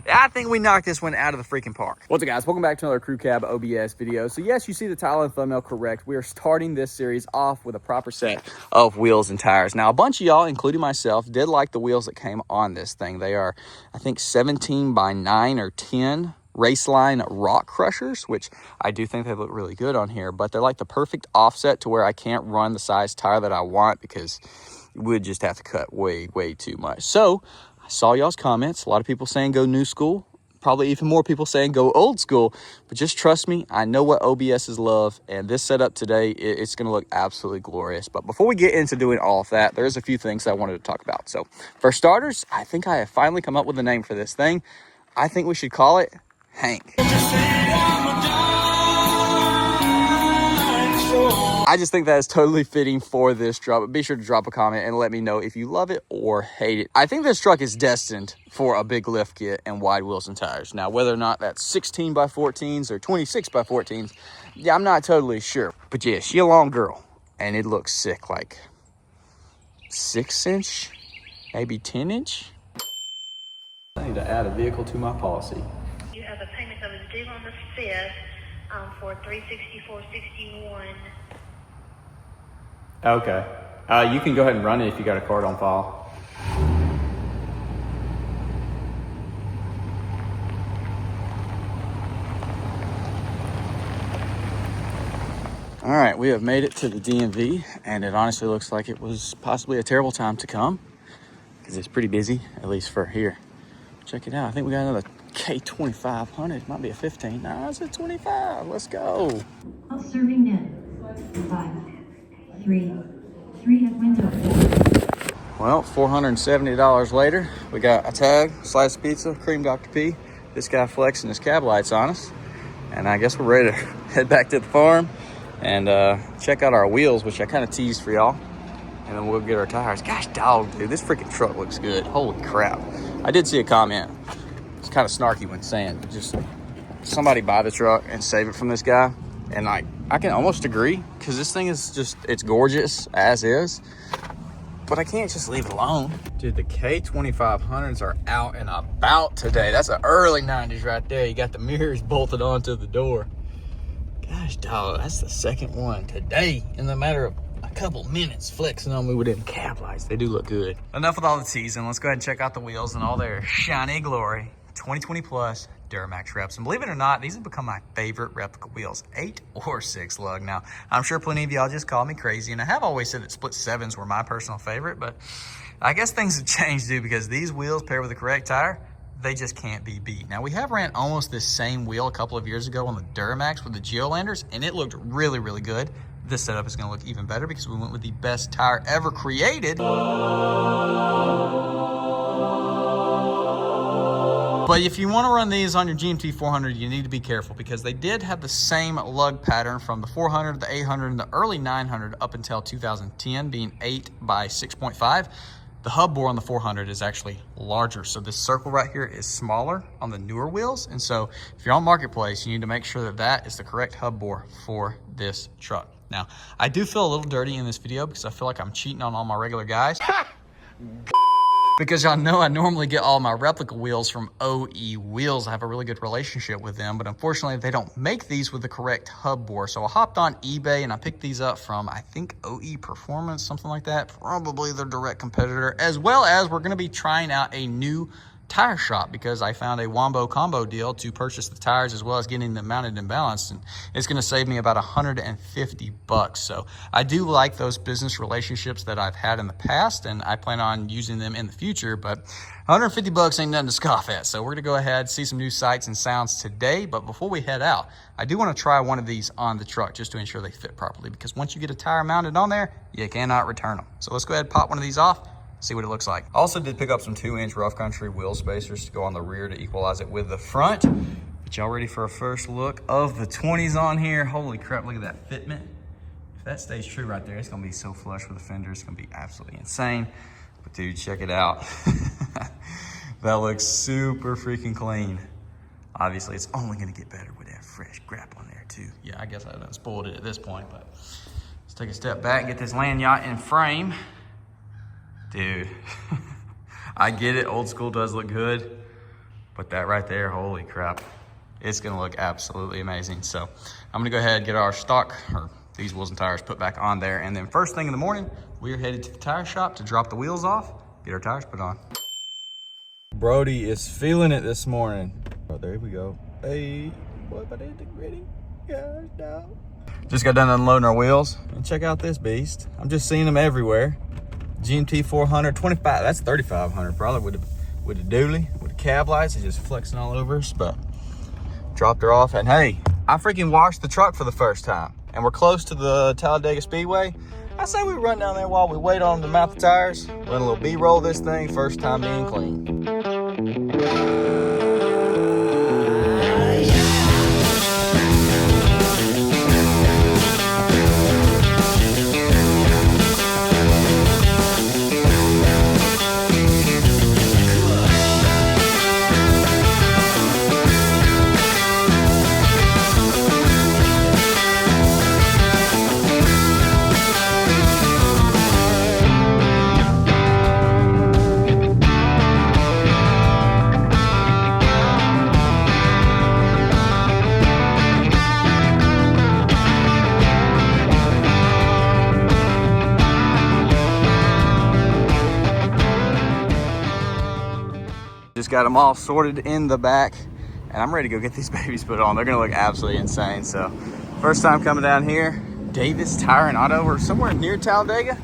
I think we knocked this one out of the freaking park. What's up, guys? Welcome back to another Crew Cab OBS video. So yes, you see the title and thumbnail correct. We are starting this series off with a proper set of wheels and tires. Now, a bunch of y'all, including myself, did like the wheels that came on this thing. They are, I think, 17 by 9 or 10 Raceline rock crushers, which I do think they look really good on here, but they're like the perfect offset to where I can't run the size tire that I want because we'd just have to cut way too much. So I saw y'all's comments. A lot of people saying go new school, probably even more people saying go old school, but just trust me, I know what OBS's love, and this setup today, it's going to look absolutely glorious. But before we get into doing all of that, there's a few things I wanted to talk about. So for starters, I think I have finally come up with a name for this thing. I think we should call it Hank. I just think that is totally fitting for this truck, but be sure to drop a comment and let me know if you love it or hate it. I think this truck is destined for a big lift kit and wide wheels and tires. Now, whether or not that's 16 by 14s or 26 by 14s, yeah, I'm not totally sure. But yeah, she a long girl, and it looks sick, like 6-inch, maybe 10-inch. I need to add a vehicle to my policy. You have a payment that was due on the 5th for $364.61. Okay. You can go ahead and run it if you got a card on file. All right, we have made it to the DMV, and it honestly looks like it was possibly a terrible time to come because it's pretty busy, at least for here. Check it out. I think we got another K2500. It might be a 15. No, it's a 25. Let's go. Serving in 5, 3 at window. Well, $470 later, we got a tag, slice of pizza, cream Dr. P. This guy flexing his cab lights on us. And I guess we're ready to head back to the farm and check out our wheels, which I kind of teased for y'all. And then we'll get our tires. Gosh, dog, dude, this freaking truck looks good. Holy crap. I did see a comment. It's kind of snarky when saying, just somebody buy the truck and save it from this guy. And I can almost agree, because this thing is just, it's gorgeous as is. But I can't just leave it alone. Dude, the K2500s are out and about today. That's an early 90s right there. You got the mirrors bolted onto the door. Gosh, dog, that's the second one today in the matter of a couple minutes flexing on me with them cab lights. They do look good. Enough with all the teasing. Let's go ahead and check out the wheels and all their shiny glory. 2020 plus Duramax reps. And believe it or not, these have become my favorite replica wheels, 8 or 6 lug. Now, I'm sure plenty of y'all just call me crazy, and I have always said that split 7s were my personal favorite, but I guess things have changed, dude, because these wheels paired with the correct tire, they just can't be beat. Now, we have ran almost this same wheel a couple of years ago on the Duramax with the Geolanders, and it looked really good. This setup is gonna look even better because we went with the best tire ever created. But if you want to run these on your GMT 400, you need to be careful because they did have the same lug pattern from the 400, the 800, and the early 900 up until 2010, being 8 by 6.5. The hub bore on the 400 is actually larger. So this circle right here is smaller on the newer wheels. And so if you're on Marketplace, you need to make sure that that is the correct hub bore for this truck. Now, I do feel a little dirty in this video because I feel like I'm cheating on all my regular guys. Because y'all know I normally get all my replica wheels from OE Wheels. I have a really good relationship with them, but unfortunately they don't make these with the correct hub bore. So I hopped on eBay and I picked these up from, I think, OE Performance, something like that. Probably their direct competitor, as well as we're gonna be trying out a new tire shop because I found a Wombo combo deal to purchase the tires as well as getting them mounted and balanced, and it's going to save me about $150. So I do like those business relationships that I've had in the past, and I plan on using them in the future, but $150 ain't nothing to scoff at. So we're gonna go ahead, see some new sights and sounds today, but before we head out, I do want to try one of these on the truck just to ensure they fit properly, because once you get a tire mounted on there, you cannot return them. So let's go ahead and pop one of these off, see what it looks like. Also did pick up some 2-inch rough country wheel spacers to go on the rear to equalize it with the front. But y'all ready for a first look of the 20s on here? Holy crap, look at that fitment. If that stays true right there, it's gonna be so flush with the fenders, it's gonna be absolutely insane. But dude, check it out. That looks super freaking clean. Obviously, it's only gonna get better with that fresh grap on there too. Yeah, I guess I done spoiled it at this point, but let's take a step back, get this land yacht in frame. Dude, I get it, old school does look good, But that right there, holy crap. It's gonna look absolutely amazing. So I'm gonna go ahead and get our stock, or these wheels and tires, put back on there. And then first thing in the morning, we are headed to the tire shop to drop the wheels off, get our tires put on. Brody is feeling it this morning. Oh, there we go. Hey, what about it? Ready? Yeah, no. Just got done unloading our wheels. And check out this beast. I'm just seeing them everywhere. GMT 400, 25, that's 3500 probably with a dually, with the cab lights. It's just flexing all over us, but dropped her off. And hey, I freaking washed the truck for the first time. And we're close to the Talladega Speedway. I say we run down there while we wait on them to mount the tires. Run a little B-roll this thing, first time being clean. Just got them all sorted in the back, and I'm ready to go get these babies put on. They're gonna look absolutely insane. So first time coming down here, Davis Tire and Auto. We're somewhere near Talladega.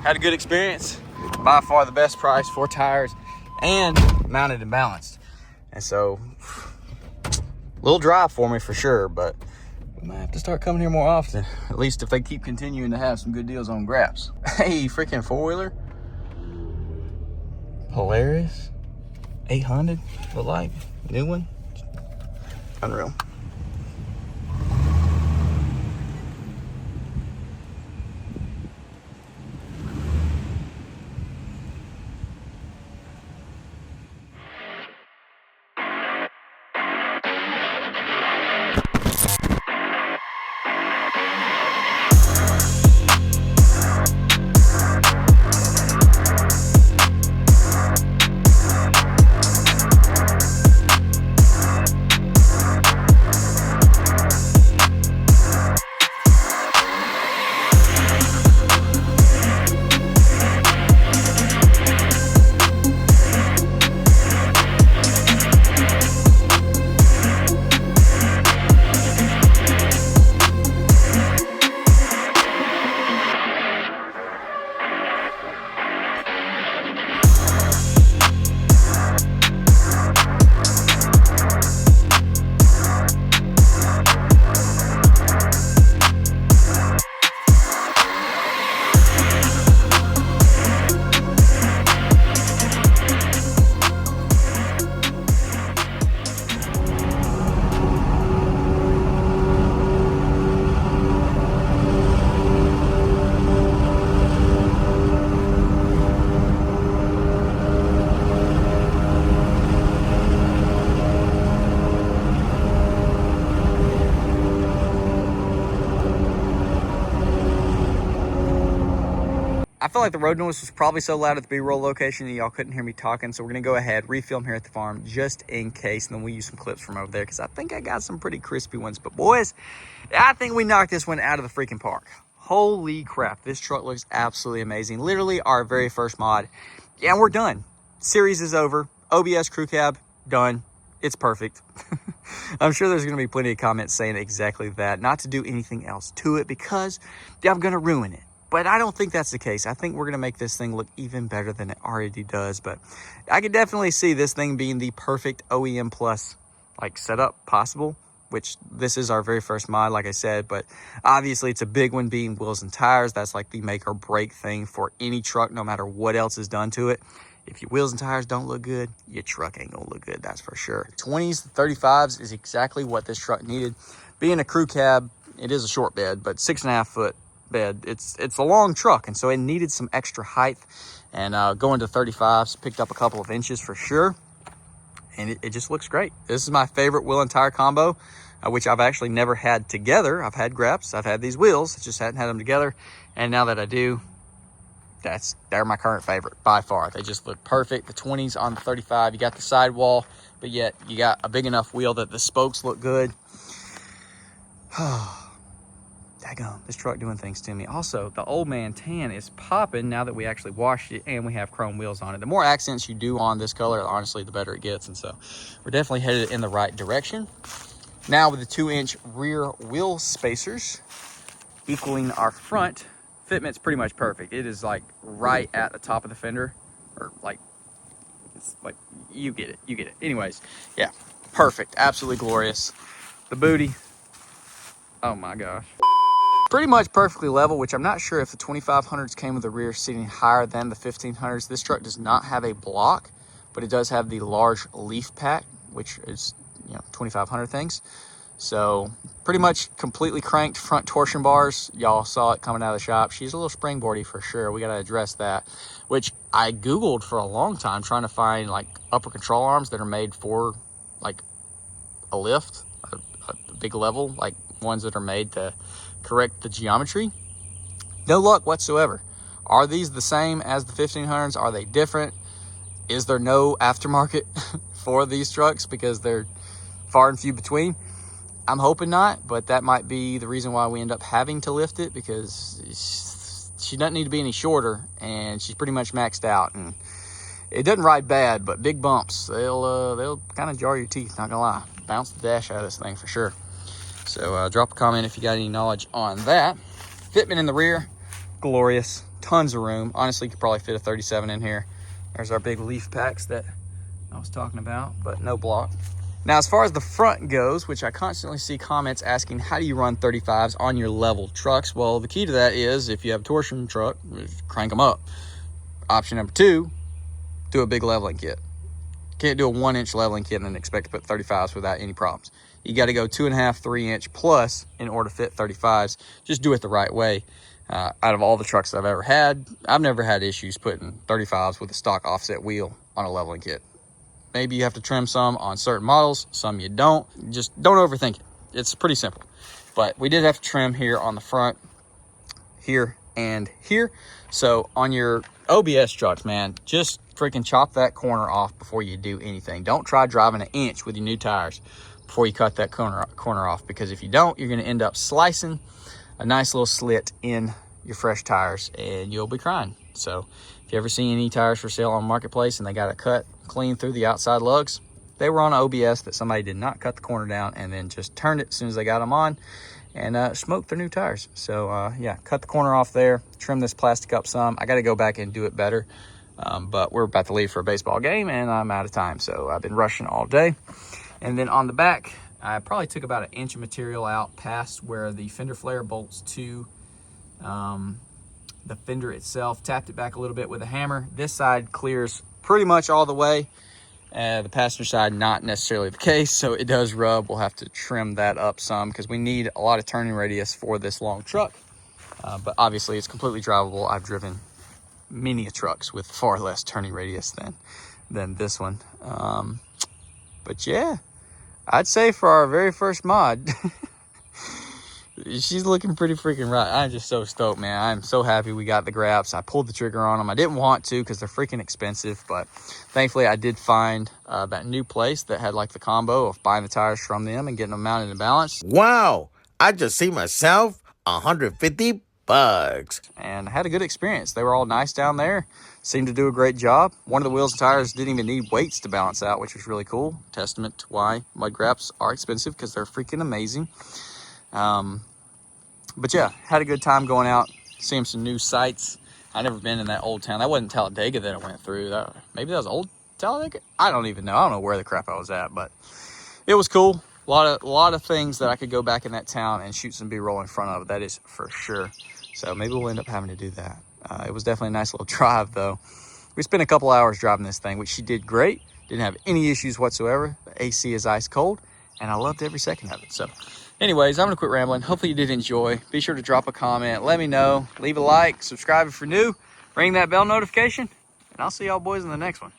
Had a good experience. By far the best price for tires and mounted and balanced. And so a little drive for me for sure, but we might have to start coming here more often, at least if they keep continuing to have some good deals on graps. Hey, freaking four-wheeler, Polaris 800, look like new one, unreal. I feel like the road noise was probably so loud at the B-roll location that y'all couldn't hear me talking, so we're gonna go ahead, refilm here at the farm just in case, and then we'll use some clips from over there because I think I got some pretty crispy ones. But boys, I think we knocked this one out of the freaking park. Holy crap, this truck looks absolutely amazing. Literally our very first mod. Yeah, and we're done. Series is over. OBS Crew Cab, done. It's perfect. I'm sure there's gonna be plenty of comments saying exactly that, not to do anything else to it because I'm gonna ruin it. But I don't think that's the case. I think we're going to make this thing look even better than it already does. But I could definitely see this thing being the perfect OEM Plus like setup possible, which this is our very first mod, like I said. But obviously it's a big one being wheels and tires. That's like the make or break thing for any truck, no matter what else is done to it. If your wheels and tires don't look good, your truck ain't going to look good, that's for sure. 20s, 35s is exactly what this truck needed. Being a crew cab, it is a short bed, but 6.5 foot bed. It's a long truck, and so it needed some extra height. And going to 35s, picked up a couple of inches for sure, and it just looks great. This is my favorite wheel and tire combo, which I've actually never had together. I've had graps, I've had these wheels, just hadn't had them together, and now that I do, they're my current favorite by far. They just look perfect. The 20s on the 35, you got the sidewall, but yet you got a big enough wheel that the spokes look good. Daggone, this truck doing things to me. Also, the old man tan is popping now that we actually washed it and we have chrome wheels on it. The more accents you do on this color, honestly, the better it gets. And so we're definitely headed in the right direction. Now with the 2-inch rear wheel spacers equaling our front, fitment's pretty much perfect. It is like right at the top of the fender, or like, it's like, you get it. Anyways, yeah, perfect, absolutely glorious. The booty, oh my gosh. Pretty much perfectly level, which I'm not sure if the 2500s came with the rear seating higher than the 1500s. This truck does not have a block, but it does have the large leaf pack, which is, 2500 things. So pretty much completely cranked front torsion bars. Y'all saw it coming out of the shop. She's a little springboardy for sure. We got to address that, which I Googled for a long time trying to find like upper control arms that are made for like a lift, a big level, like ones that are made to correct the geometry. No luck whatsoever. Are these the same as the 1500s? Are they different? Is there no aftermarket for these trucks because they're far and few between? I'm hoping not, but that might be the reason why we end up having to lift it, because she doesn't need to be any shorter and she's pretty much maxed out. And it doesn't ride bad, but big bumps, they'll kind of jar your teeth, not gonna lie. Bounce the dash out of this thing for sure. So drop a comment if you got any knowledge on that. Fitment in the rear, glorious, tons of room. Honestly, you could probably fit a 37 in here. There's our big leaf packs that I was talking about, but no block. Now, as far as the front goes, which I constantly see comments asking, how do you run 35s on your level trucks? Well, the key to that is if you have a torsion truck, crank them up. Option number 2, do a big leveling kit. Can't do a 1-inch leveling kit and then expect to put 35s without any problems. You got to go 2.5, 3-inch plus in order to fit 35s. Just do it the right way. Out of all the trucks that I've ever had, I've never had issues putting 35s with a stock offset wheel on a leveling kit. Maybe you have to trim some on certain models, some you don't. Just don't overthink it. It's pretty simple. But we did have to trim here on the front, here and here. So on your OBS trucks, man, just freaking chop that corner off before you do anything. Don't try driving 1 inch with your new tires before you cut that corner off, because if you don't, you're going to end up slicing a nice little slit in your fresh tires and you'll be crying. So if you ever see any tires for sale on Marketplace and they got a cut clean through the outside lugs, they were on OBS that somebody did not cut the corner down and then just turned it as soon as they got them on and smoked their new tires. So yeah, cut the corner off there, trim this plastic up some. I got to go back and do it better, but we're about to leave for a baseball game and I'm out of time, so I've been rushing all day. And then on the back, I probably took about 1 inch of material out past where the fender flare bolts to the fender itself. Tapped it back a little bit with a hammer. This side clears pretty much all the way. The passenger side, not necessarily the case, so it does rub. We'll have to trim that up some because we need a lot of turning radius for this long truck. But obviously it's completely drivable. I've driven many trucks with far less turning radius than this one. But yeah, I'd say for our very first mod, she's looking pretty freaking right. I'm just so stoked, man. I'm so happy we got the graphs. I pulled the trigger on them. I didn't want to because they're freaking expensive, but thankfully I did find that new place that had like the combo of buying the tires from them and getting them mounted and balanced. Wow, I just see myself $150. And I had a good experience. They were all nice down there. Seemed to do a great job. One of the wheels and tires didn't even need weights to balance out, which was really cool. Testament to why mud graphs are expensive, because they're freaking amazing. But yeah, had a good time going out, seeing some new sights. I've never been in that old town. That wasn't Talladega that I went through. Maybe that was old Talladega? I don't even know. I don't know where the crap I was at, but it was cool. A lot of things that I could go back in that town and shoot some B-roll in front of. That is for sure. So maybe we'll end up having to do that. It was definitely a nice little drive, though. We spent a couple hours driving this thing, which she did great. Didn't have any issues whatsoever. The AC is ice cold, and I loved every second of it. So anyways, I'm going to quit rambling. Hopefully you did enjoy. Be sure to drop a comment. Let me know. Leave a like. Subscribe if you're new. Ring that bell notification. And I'll see y'all boys in the next one.